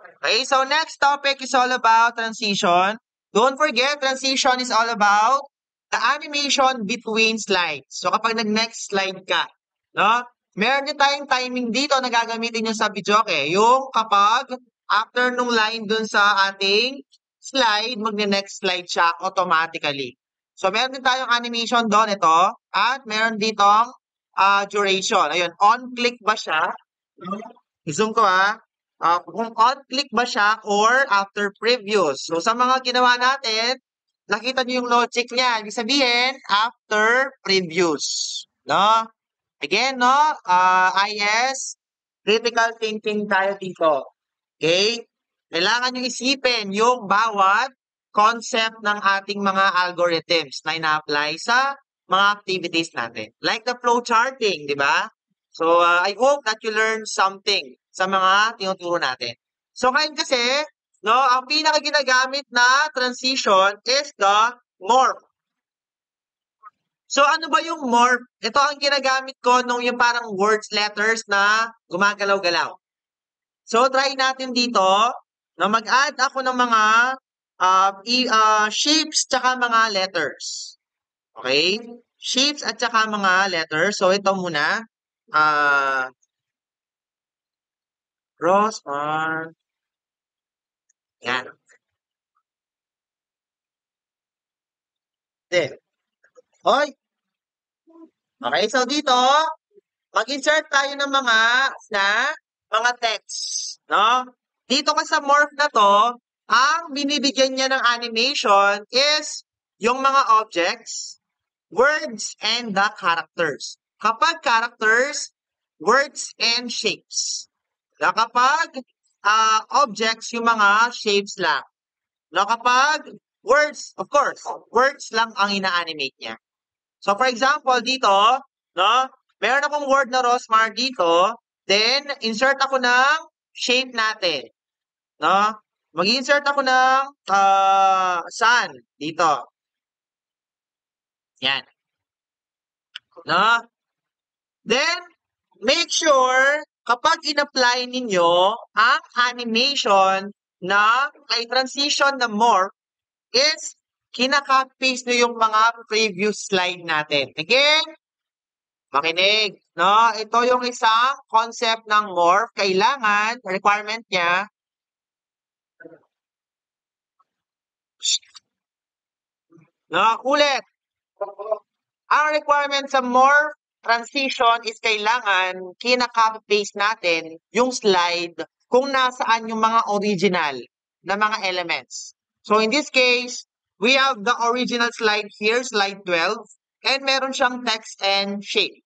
Okay, so next topic is all about transition. Don't forget, transition is all about the animation between slides. So kapag nag-next slide ka, no? Meron din tayong timing dito na gagamitin nyo sa video, okay? Yung kapag after nung line dun sa ating slide, magne-next slide siya automatically. So meron din tayong animation doon, ito. At meron ditong duration. Ayun, on-click ba siya? I-zoom ko kung on-click ba siya or after previous. So sa mga ginawa natin, nakita niyo yung logic niya. Ibig sabihin, after previous. No? Again, no? IS, critical thinking tayo dito. Okay? Kailangan nyo isipin yung bawat concept ng ating mga algorithms na ina-apply sa mga activities natin. Like the flow charting, di ba? So, I hope that you learn something sa mga tinuturo natin. So, ngayon kasi, no, ang pinaka ginagamit na transition is the morph. So, ano ba yung morph? Ito ang ginagamit ko nung yung parang words, letters na gumagalaw-galaw. So, try natin dito na mag-add ako ng mga shapes tsaka mga letters. Okay? Shapes at tsaka mga letters. So, ito muna. Rosmar. Yan. Then, hoy. Okay, so dito, mag-insert tayo ng mga text, no? Dito ka sa morph na to, ang binibigyan niya ng animation is yung mga objects, words, and the characters. Kapag characters, words, and shapes. Na kapag objects, yung mga shapes lang. Na kapag words, of course, words lang ang ina-animate niya. So, for example, dito, no, meron akong word na Rosmar dito, then, insert ako ng shape natin. No? Mag-insert ako ng sun dito. Yan. No? Then, make sure, kapag in-apply ninyo ang animation na ay transition na morph, is kinaka-paste nyo yung mga previous slide natin. Again, makinig. No? Ito yung isang concept ng morph. Kailangan, requirement niya, no? Ulit. Ang requirement sa morph transition is kailangan kinaka-paste natin yung slide kung nasaan yung mga original na mga elements. So in this case, we have the original slide here, slide 12, and meron siyang text and shape.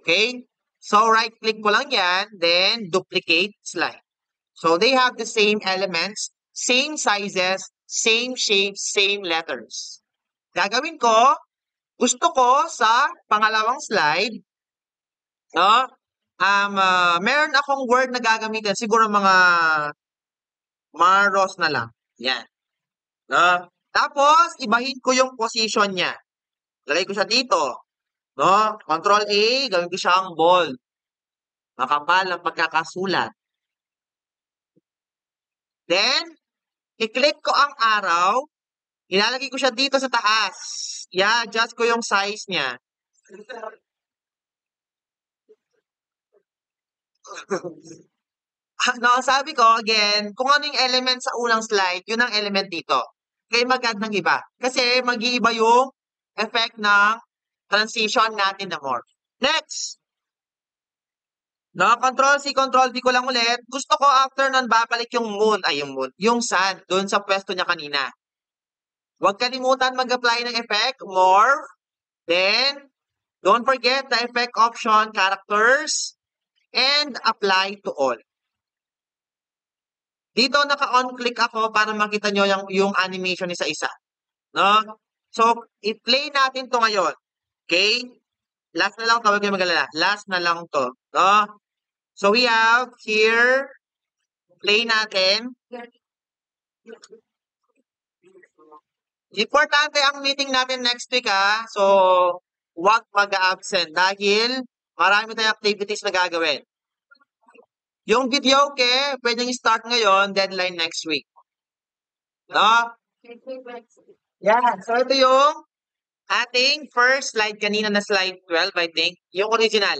Okay? So right-click ko lang yan, then duplicate slide. So they have the same elements, same sizes, same shapes, same letters. Gagawin ko, gusto ko sa pangalawang slide, no? Meron akong word na gagamitin, siguro mga Maros na lang. Yan. No? Tapos, ibahin ko yung position niya. Lagay ko siya dito. No? Control A, gawin ko siyang bold. Makapal ang pagkakasulat. Then, i-click ko ang araw. Ilalagay ko siya dito sa taas. I-adjust ko yung size niya. No, sabi ko, again, kung ano yung element sa unang slide, yun ang element dito. Kaya mag-add ng iba. Kasi mag-iiba yung effect ng transition natin na morph. Next! No, Control C, Control V ko lang ulit. Gusto ko after nun, babalik yung moon, yung sun, doon sa pwesto niya kanina. Huwag kalimutan mag-apply ng effect, morph. Then, don't forget the effect option, characters, and apply to all. Dito naka-on-click ako para makita nyo yung animation isa-isa. No? So, i-play natin to ngayon. Okay? Last na lang to, huwag kayo mag-alala. Last na lang to. No? So, we have here, play natin. Importante ang meeting natin next week So, huwag mag-absent dahil marami tayong activities na gagawin. Yung video, okay, pwedeng start ngayon, deadline next week. No? Yan. So, ito yung ating first slide kanina na slide 12, I think. Yung original.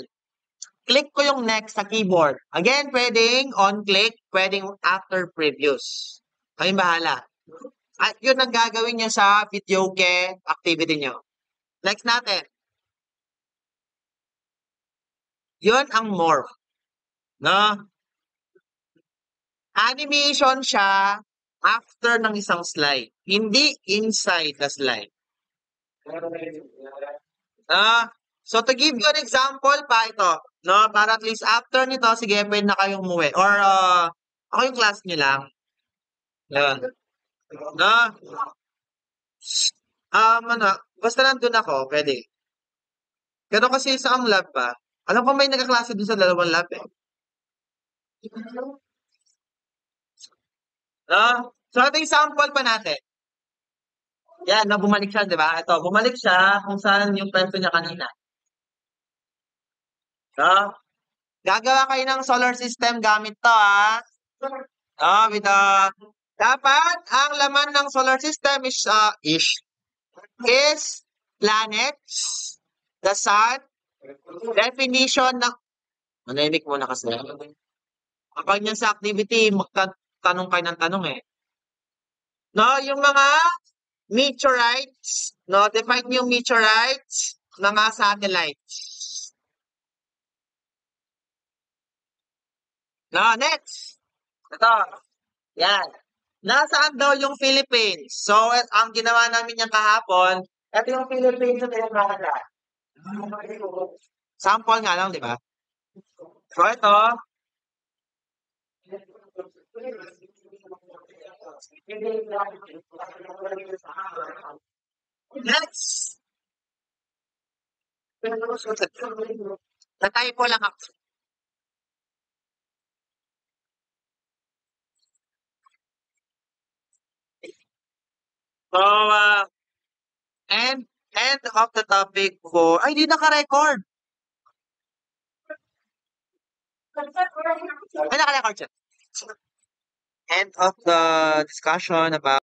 Click ko yung next sa keyboard. Again, pwedeng on-click, pwedeng after previous. Kayong bahala. At yun ang gagawin nyo sa video ke activity nyo. Next natin. Yun ang morph. No? Animation siya after ng isang slide. Hindi inside the slide. So to give you an example pa ito, no, para at least after nito, sige, pwede na kayong umuwi. Or ako yung class nyo lang. Yan. No? Ano, basta nandun ako, pwede. Pero kasi sa ang lab pa, alam ko may nagkaklase dun sa dalawang lab eh. No? So ito yung sample pa natin. Yan, na bumalik siya, di ba? Ito, bumalik siya kung saan yung pwesto niya kanina. No? Gagawa kayo ng solar system gamit to, ha? With dapat ang laman ng solar system is planets, the sun, definition ng manahimik muna kasi. Kapag yan sa activity, magtatanong kayo ng tanong eh. No, yung mga meteorites, no, define yung meteorites, mga satellites. No, next. Ito. Yan. Nasaan daw yung Philippines? So, ang ginawa namin yung kahapon, ito yung Philippines na tinatawag. Sample nga lang, di ba? So, ito. Next. Natay ko lang ako. So, end of the topic for, ay, di naka-record. Ay, naka-record siya. End of the discussion about